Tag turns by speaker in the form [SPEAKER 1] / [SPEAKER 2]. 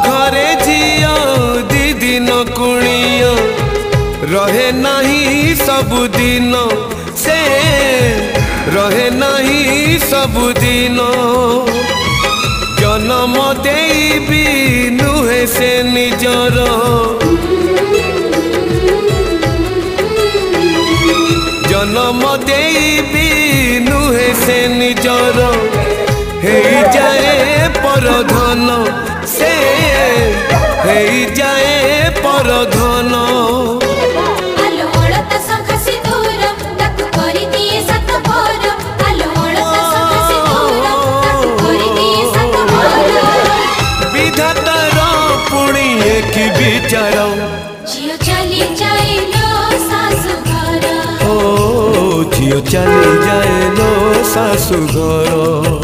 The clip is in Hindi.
[SPEAKER 1] घरे झिया दी दिन कुणिया रहे नहीं सबुदिन से रहे नहीं सबुदिन जन्म देबी नुहे से निजर जन्म देबी नुहे से निजर हे जाए परधन से हे जाए परधन विधातार पुणी एक विचार
[SPEAKER 2] झियो चली जाए लो सासु घर
[SPEAKER 1] ओ झियो चली जाए लो सासु घर।